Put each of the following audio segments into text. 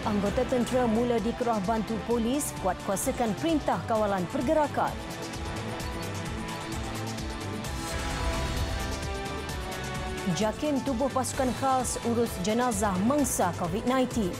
Anggota tentera mula dikerah bantu polis kuat kuasakan perintah kawalan pergerakan. JAKIM tubuh pasukan khas urus jenazah mangsa COVID-19.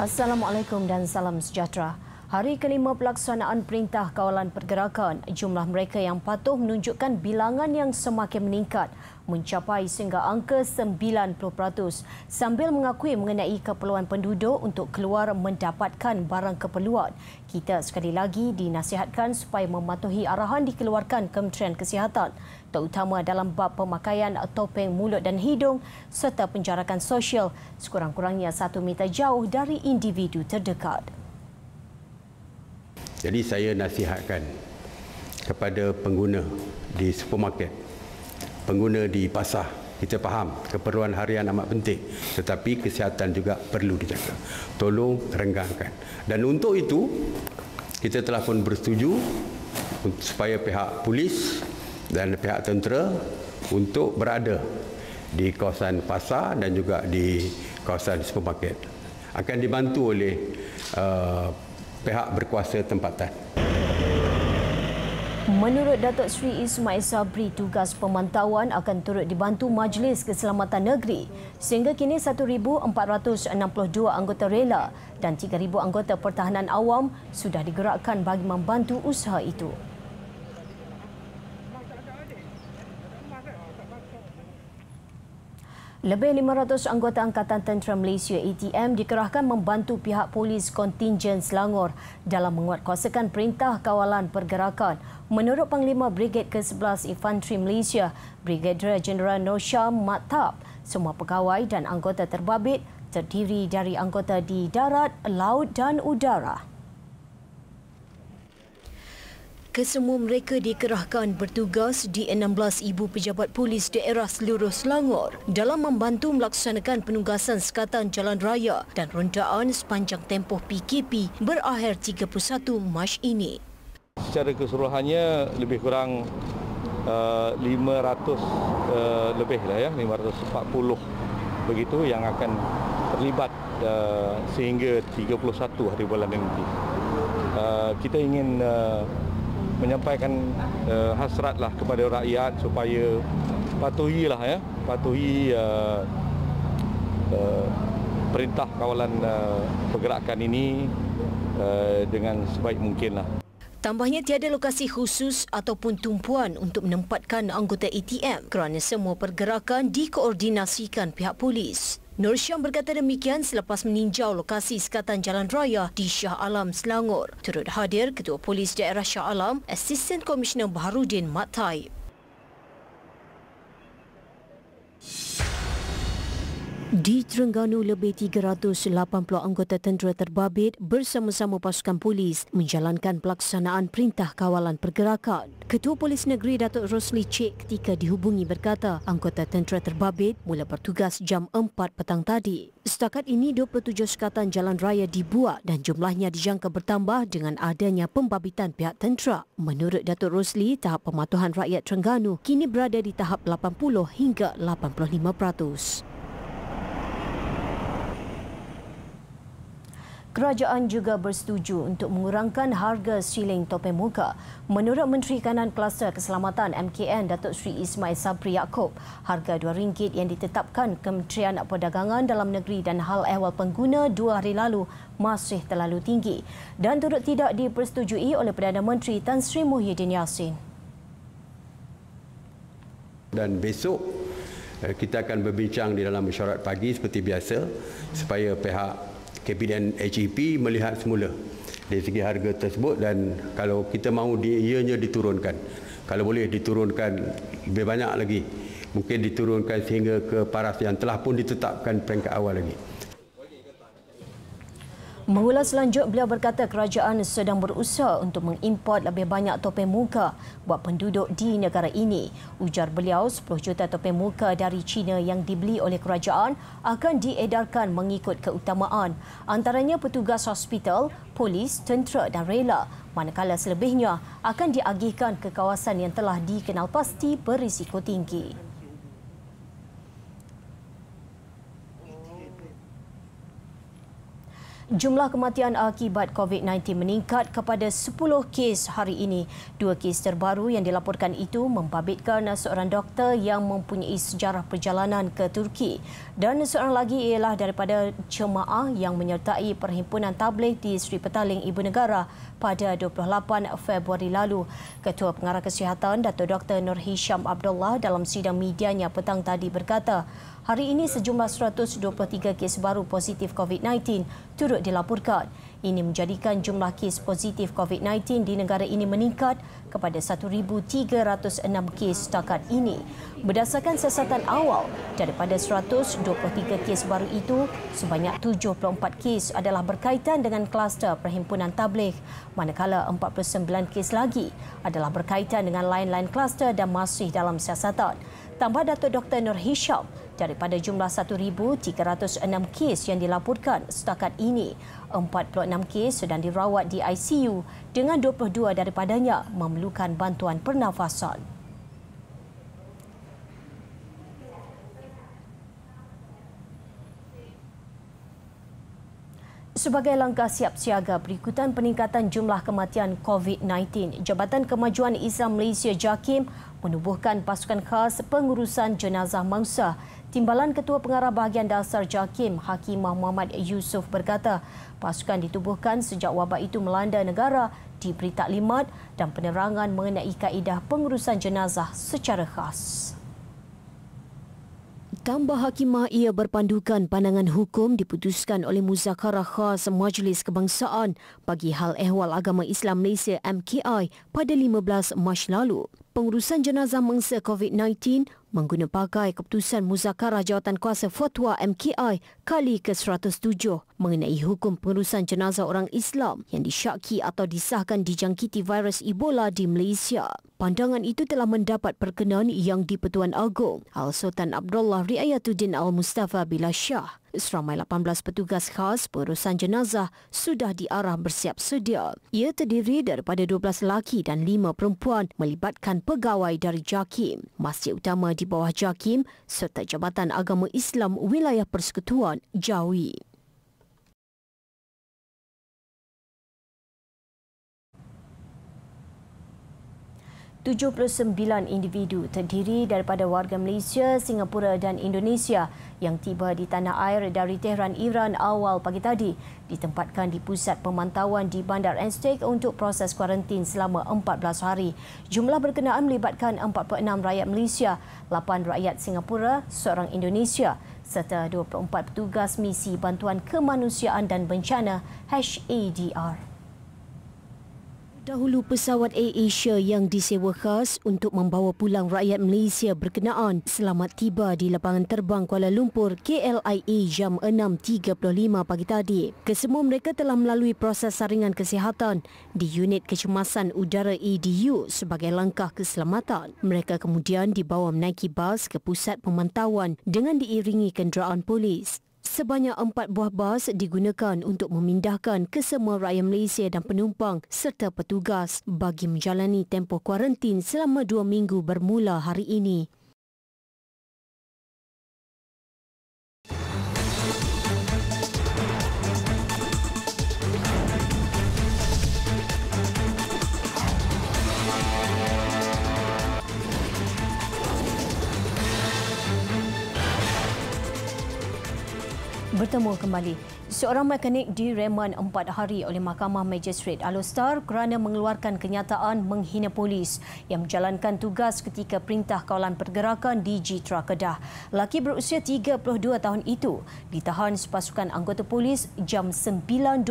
Assalamualaikum dan salam sejahtera. Hari kelima pelaksanaan Perintah Kawalan Pergerakan, jumlah mereka yang patuh menunjukkan bilangan yang semakin meningkat, mencapai sehingga angka 90%, sambil mengakui mengenai keperluan penduduk untuk keluar mendapatkan barang keperluan. Kita sekali lagi dinasihatkan supaya mematuhi arahan dikeluarkan Kementerian Kesihatan, terutama dalam bab pemakaian topeng mulut dan hidung serta penjarakan sosial sekurang-kurangnya 1 meter jauh dari individu terdekat. Jadi saya nasihatkan kepada pengguna di supermarket, pengguna di pasar, kita faham keperluan harian amat penting, tetapi kesihatan juga perlu dijaga. Tolong renggangkan. Dan untuk itu, kita telah pun bersetuju supaya pihak polis dan pihak tentera untuk berada di kawasan pasar dan juga di kawasan supermarket. Akan dibantu oleh pihak berkuasa tempatan. Menurut Datuk Seri Ismail Sabri, tugas pemantauan akan turut dibantu Majlis Keselamatan Negeri sehingga kini 1,462 anggota rela dan 3,000 anggota pertahanan awam sudah digerakkan bagi membantu usaha itu. Lebih 500 anggota Angkatan Tentera Malaysia ATM dikerahkan membantu pihak polis kontingen Selangor dalam menguatkuasakan Perintah Kawalan Pergerakan. Menurut Panglima Brigade ke-11 Infanteri Malaysia, Brigadier Jeneral Nur Shah Maktab, semua pegawai dan anggota terbabit terdiri dari anggota di darat, laut dan udara. Kesemua mereka dikerahkan bertugas di 16,000 pejabat polis daerah seluruh Selangor dalam membantu melaksanakan penugasan sekatan jalan raya dan rondaan sepanjang tempoh PKP berakhir 31 Mac ini. Secara keseluruhannya lebih kurang 500 lebih lah ya, 540 begitu yang akan terlibat sehingga 31 hari bulan nanti. Kita ingin menyampaikan hasratlah kepada rakyat supaya patuhi perintah kawalan pergerakan ini dengan sebaik mungkinlah. Tambahnya tiada lokasi khusus ataupun tumpuan untuk menempatkan anggota ATM kerana semua pergerakan dikoordinasikan pihak polis. Nur Syam berkata demikian selepas meninjau lokasi sekatan jalan raya di Shah Alam, Selangor. Turut hadir Ketua Polis Daerah Shah Alam, Asisten Komisioner Baharudin Mat Taib. Di Terengganu, lebih 380 anggota tentera terbabit bersama-sama pasukan polis menjalankan pelaksanaan Perintah Kawalan Pergerakan. Ketua Polis Negeri Datuk Rosli Cik ketika dihubungi berkata anggota tentera terbabit mula bertugas jam 4 petang tadi. Setakat ini 27 sekatan jalan raya dibuat dan jumlahnya dijangka bertambah dengan adanya pembabitan pihak tentera. Menurut Datuk Rosli, tahap pematuhan rakyat Terengganu kini berada di tahap 80 hingga 85%. Kerajaan juga bersetuju untuk mengurangkan harga siling topeng muka. Menurut Menteri Kanan Kluster Keselamatan MKN Datuk Seri Ismail Sabri Yaakob, harga RM2 yang ditetapkan Kementerian Perdagangan Dalam Negeri dan Hal Ehwal Pengguna 2 hari lalu masih terlalu tinggi dan turut tidak dipersetujui oleh Perdana Menteri Tan Sri Muhyiddin Yassin. Dan besok kita akan berbincang di dalam mesyuarat pagi seperti biasa supaya pihak Kabinet HEP melihat semula dari segi harga tersebut dan kalau kita mahu ianya diturunkan. Kalau boleh diturunkan lebih banyak lagi. Mungkin diturunkan sehingga ke paras yang telah pun ditetapkan peringkat awal lagi. Mengulas lanjut, beliau berkata kerajaan sedang berusaha untuk mengimport lebih banyak topeng muka buat penduduk di negara ini. Ujar beliau, 10 juta topeng muka dari China yang dibeli oleh kerajaan akan diedarkan mengikut keutamaan. Antaranya petugas hospital, polis, tentera dan rela. Manakala selebihnya akan diagihkan ke kawasan yang telah dikenal pasti berisiko tinggi. Jumlah kematian akibat COVID-19 meningkat kepada 10 kes hari ini. 2 kes terbaru yang dilaporkan itu membabitkan seorang doktor yang mempunyai sejarah perjalanan ke Turki dan seorang lagi ialah daripada jemaah yang menyertai Perhimpunan Tabligh di Sri Petaling Ibu Negara pada 28 Februari lalu. Ketua Pengarah Kesihatan Dato' Dr. Nur Hisham Abdullah dalam sidang medianya petang tadi berkata, hari ini sejumlah 123 kes baru positif COVID-19 turut dilaporkan. Ini menjadikan jumlah kes positif COVID-19 di negara ini meningkat kepada 1,306 kes setakat ini. Berdasarkan siasatan awal, daripada 123 kes baru itu, sebanyak 74 kes adalah berkaitan dengan kluster Perhimpunan Tabligh, manakala 49 kes lagi adalah berkaitan dengan lain-lain kluster dan masih dalam siasatan. Tambah Dato' Dr. Nur Hisham, daripada jumlah 1,306 kes yang dilaporkan setakat ini, 46 kes sedang dirawat di ICU dengan 22 daripadanya memerlukan bantuan pernafasan. Sebagai langkah siap siaga berikutan peningkatan jumlah kematian COVID-19, Jabatan Kemajuan Islam Malaysia JAKIM menubuhkan pasukan khas pengurusan jenazah mangsa. Timbalan Ketua Pengarah Bahagian Dasar JAKIM, Hakimah Muhammad Yusof berkata, pasukan ditubuhkan sejak wabak itu melanda negara, diberi taklimat dan penerangan mengenai kaedah pengurusan jenazah secara khas. Tambah Hakimah, ia berpandukan pandangan hukum diputuskan oleh Muzakarah Khas Majlis Kebangsaan bagi Hal Ehwal Agama Islam Malaysia MKI pada 15 Mac lalu. Pengurusan jenazah mangsa COVID-19 mengguna pakai keputusan Muzakarah Jawatankuasa Fatwa MKI kali ke-107 mengenai hukum pengurusan jenazah orang Islam yang disyaki atau disahkan dijangkiti virus Ebola di Malaysia. Pandangan itu telah mendapat perkenan Yang di-Pertuan Agong Al-Sultan Abdullah Riayatuddin Al-Mustafa Billah Shah. Seramai 18 petugas khas pengurusan jenazah sudah diarah bersiap sedia. Ia terdiri daripada 12 lelaki dan 5 perempuan melibatkan pegawai dari JAKIM, Masjid Utama di bawah JAKIM serta Jabatan Agama Islam Wilayah Persekutuan Jawi. ...79 individu terdiri daripada warga Malaysia, Singapura dan Indonesia yang tiba di tanah air dari Tehran, Iran awal pagi tadi ditempatkan di pusat pemantauan di Bandar Anstek untuk proses kuarantin selama 14 hari. Jumlah berkenaan melibatkan 46 rakyat Malaysia, 8 rakyat Singapura, seorang Indonesia serta 24 petugas misi bantuan kemanusiaan dan bencana HADR. Dahulu pesawat AirAsia yang disewa khas untuk membawa pulang rakyat Malaysia berkenaan selamat tiba di lapangan terbang Kuala Lumpur KLIA jam 6.35 pagi tadi. Kesemua mereka telah melalui proses saringan kesihatan di unit kecemasan udara EDU sebagai langkah keselamatan. Mereka kemudian dibawa menaiki bas ke pusat pemantauan dengan diiringi kenderaan polis. Sebanyak 4 buah bas digunakan untuk memindahkan kesemua rakyat Malaysia dan penumpang serta petugas bagi menjalani tempoh kuarantin selama 2 minggu bermula hari ini. Bertemu kembali. Seorang mekanik direman 4 hari oleh Mahkamah Magistrate Alor kerana mengeluarkan kenyataan menghina polis yang menjalankan tugas ketika perintah kawalan pergerakan di Jitra Kedah. Lelaki berusia 32 tahun itu ditahan sepasukan anggota polis jam 9.25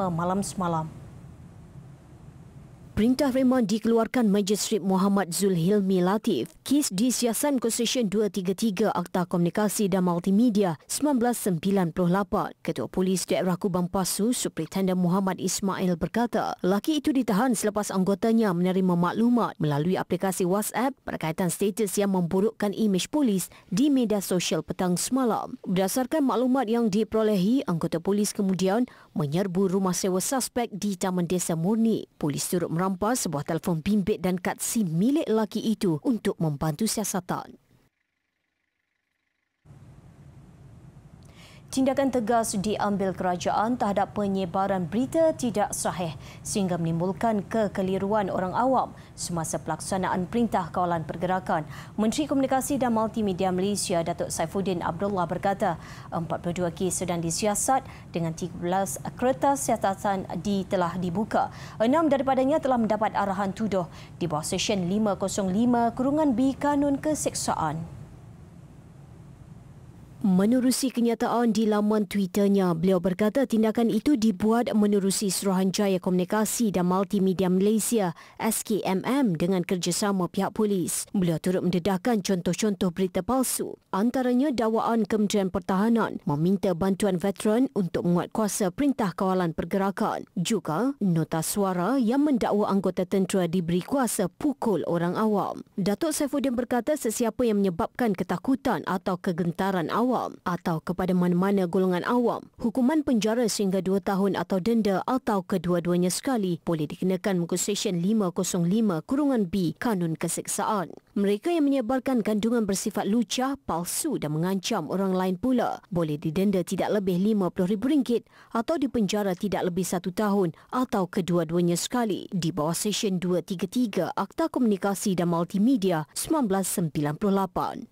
malam semalam. Perintah reman dikeluarkan Magistrate Muhammad Zulhilmi Latif. Kes disiasat Konstitusi 233 Akta Komunikasi dan Multimedia 1998. Ketua Polis Daerah Kubang Pasu, Superintendent Muhammad Ismail berkata, lelaki itu ditahan selepas anggotanya menerima maklumat melalui aplikasi WhatsApp berkaitan status yang memburukkan imej polis di media sosial petang semalam. Berdasarkan maklumat yang diperolehi, anggota polis kemudian menyerbu rumah sewa suspek di Taman Desa Murni. Polis turut merampas sebuah telefon bimbit dan kad SIM milik lelaki itu untuk membantu siasatan. Tindakan tegas diambil kerajaan terhadap penyebaran berita tidak sahih sehingga menimbulkan kekeliruan orang awam semasa pelaksanaan Perintah Kawalan Pergerakan. Menteri Komunikasi dan Multimedia Malaysia, Datuk Saifuddin Abdullah berkata, 42 kes sedang disiasat dengan 13 kertas siasatan telah dibuka. 6 daripadanya telah mendapat arahan tuduh di bawah Seksyen 505(B) Kanun Keseksaan. Menerusi kenyataan di laman Twitternya, beliau berkata tindakan itu dibuat menerusi Suruhanjaya Komunikasi dan Multimedia Malaysia SKMM dengan kerjasama pihak polis. Beliau turut mendedahkan contoh-contoh berita palsu. Antaranya dakwaan Kementerian Pertahanan meminta bantuan veteran untuk menguatkuasa Perintah Kawalan Pergerakan. Juga nota suara yang mendakwa anggota tentera diberi kuasa pukul orang awam. Datuk Saifuddin berkata sesiapa yang menyebabkan ketakutan atau kegentaran awam atau kepada mana-mana golongan awam, hukuman penjara sehingga 2 tahun atau denda atau kedua-duanya sekali boleh dikenakan muka Seksyen 505(B) Kanun Keseksaan. Mereka yang menyebarkan kandungan bersifat lucah, palsu dan mengancam orang lain pula boleh didenda tidak lebih RM50,000 atau dipenjara tidak lebih 1 tahun atau kedua-duanya sekali di bawah Seksyen 233 Akta Komunikasi dan Multimedia 1998.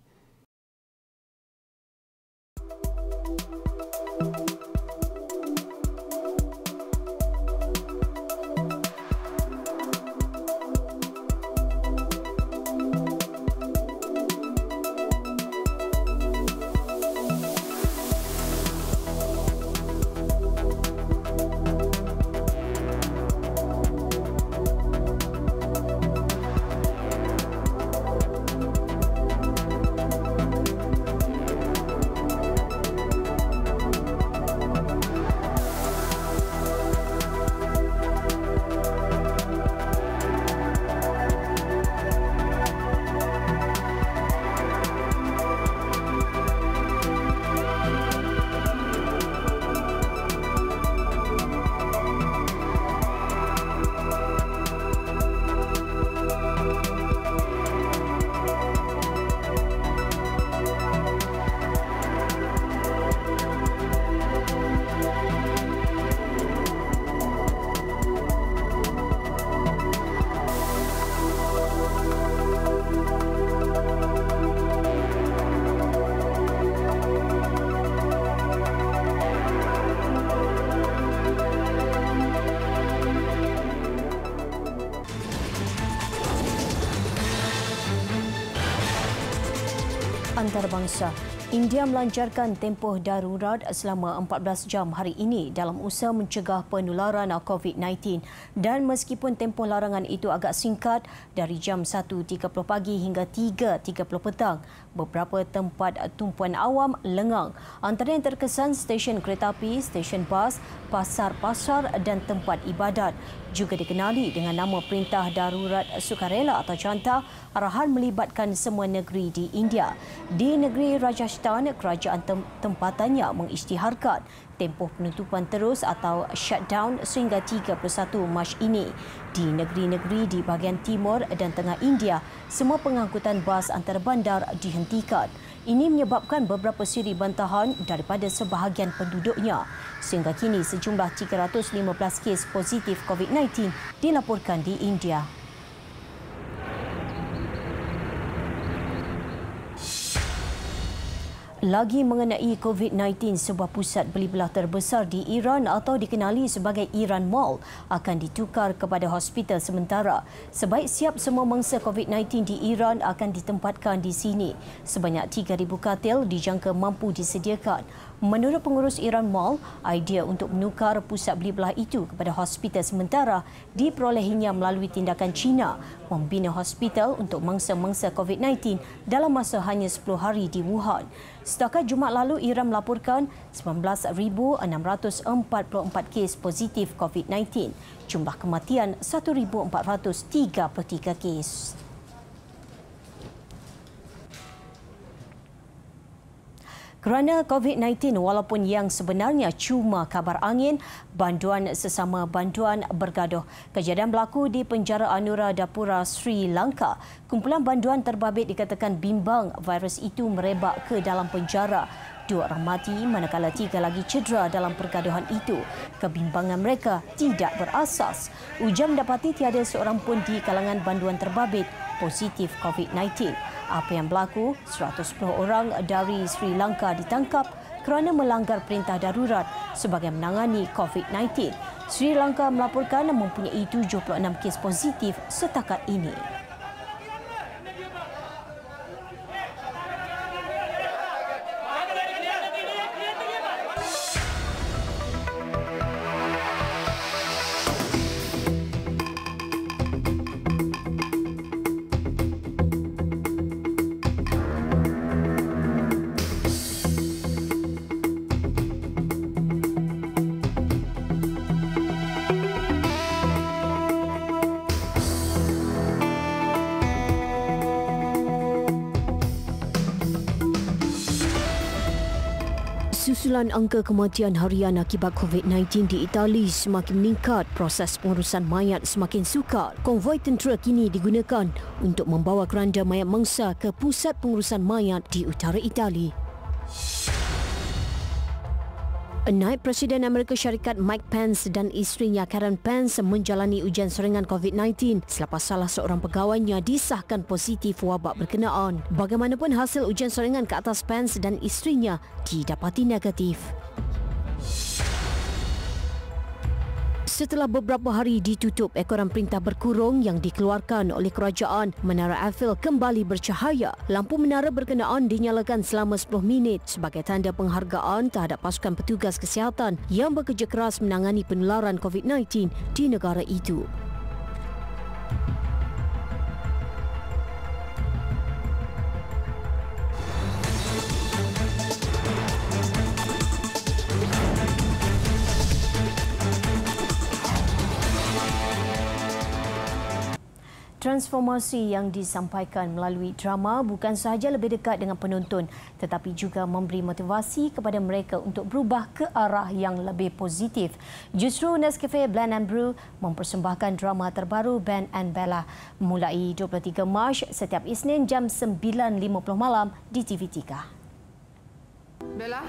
Antarabangsa, India melancarkan tempoh darurat selama 14 jam hari ini dalam usaha mencegah penularan COVID-19 dan meskipun tempoh larangan itu agak singkat dari jam 1.30 pagi hingga 3.30 petang, beberapa tempat tumpuan awam lengang. Antara yang terkesan stesen kereta api, stesen bas, pasar-pasar dan tempat ibadat. Juga dikenali dengan nama Perintah Darurat Sukarela atau Janta, arahan melibatkan semua negeri di India. Di negeri Rajasthan, kerajaan tempatannya mengisytiharkan tempoh penutupan terus atau shutdown sehingga 31 Mac ini. Di negeri-negeri di bahagian timur dan tengah India, semua pengangkutan bas antarabandar dihentikan. Ini menyebabkan beberapa siri bantahan daripada sebahagian penduduknya. Sehingga kini sejumlah 315 kes positif COVID-19 dilaporkan di India. Lagi mengenai COVID-19, sebuah pusat beli belah terbesar di Iran atau dikenali sebagai Iran Mall akan ditukar kepada hospital sementara. Sebaik siap semua mangsa COVID-19 di Iran akan ditempatkan di sini. Sebanyak 3,000 katil dijangka mampu disediakan. Menurut pengurus Iran Mall, idea untuk menukar pusat beli belah itu kepada hospital sementara diperolehinya melalui tindakan China membina hospital untuk mangsa-mangsa COVID-19 dalam masa hanya 10 hari di Wuhan. Setakat Jumaat lalu, Iran melaporkan 19,644 kes positif COVID-19. Jumlah kematian 1,433 kes. Kerana COVID-19, walaupun yang sebenarnya cuma kabar angin, banduan sesama banduan bergaduh. Kejadian berlaku di penjara Anuradhapura, Sri Lanka. Kumpulan banduan terbabit dikatakan bimbang virus itu merebak ke dalam penjara. 2 orang mati manakala 3 lagi cedera dalam pergaduhan itu. Kebimbangan mereka tidak berasas. Ujar mendapati tiada seorang pun di kalangan banduan terbabit positif COVID-19. Apa yang berlaku, 110 orang dari Sri Lanka ditangkap kerana melanggar perintah darurat sebagai menangani COVID-19. Sri Lanka melaporkan mempunyai 76 kes positif setakat ini. Susulan angka kematian harian akibat COVID-19 di Itali semakin meningkat, proses pengurusan mayat semakin sukar. Konvoi tentera kini digunakan untuk membawa keranda mayat mangsa ke pusat pengurusan mayat di utara Itali. Naib Presiden Amerika Syarikat Mike Pence dan isterinya Karen Pence menjalani ujian saringan COVID-19 selepas salah seorang pegawainya disahkan positif wabak berkenaan. Bagaimanapun, hasil ujian saringan ke atas Pence dan isterinya didapati negatif. Setelah beberapa hari ditutup, ekoran perintah berkurung yang dikeluarkan oleh kerajaan, Menara Eiffel kembali bercahaya. Lampu menara berkenaan dinyalakan selama 10 minit sebagai tanda penghargaan terhadap pasukan petugas kesihatan yang bekerja keras menangani penularan COVID-19 di negara itu. Transformasi yang disampaikan melalui drama bukan sahaja lebih dekat dengan penonton tetapi juga memberi motivasi kepada mereka untuk berubah ke arah yang lebih positif. Justru Nescafe Blend and Brew mempersembahkan drama terbaru Ben and Bella mulai 23 Mac setiap Isnin jam 9.50 malam di TV3. Bella,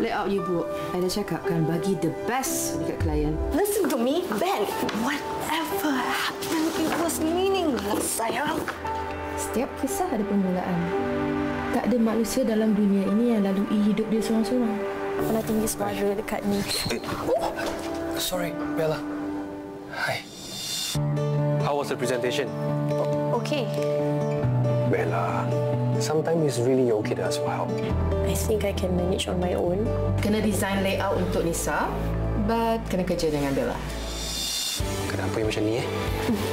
layout you book. I dah cakap kan bagi the best dekat klien. Listen to me, Ben. Whatever happened, it was meaningless, sayang. Setiap kisah ada permulaan. Tak ada manusia dalam dunia ini yang lalui hidup dia seorang-seorang. Pernah tinggi suara dekat ni. Sorry, Bella. Hi. How was the presentation? Okay. Bella, sometimes it's really okay to ask for help. I think I can manage on my own. Kena design layout untuk Nisa, but kena kerja dengan Bella. Kenapa yang macam ni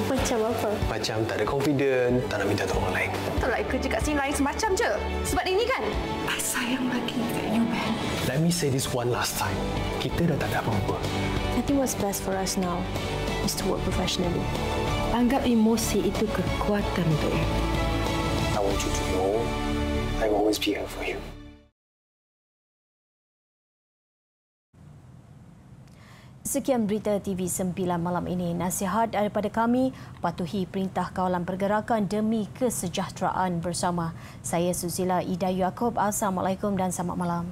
Macam apa? Macam tak ada confident, tak nak minta tolong orang lain. Tak lah kerja kat sini lain semacam je. Sebab ini kan, I sayang lagi kat you, Ben. Let me say this one last time. Kita dah tak ada apa-apa. I think what's best for us now is to work professionally. Anggap emosi itu kekuatan untuk you. I want you to know I will always be here for you. Sekian berita TV9 malam ini. Nasihat daripada kami, patuhi perintah kawalan pergerakan demi kesejahteraan bersama. Saya Suzila Ida Yaakob. Assalamualaikum dan selamat malam.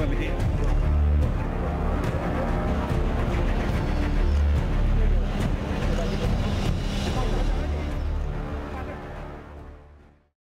lebih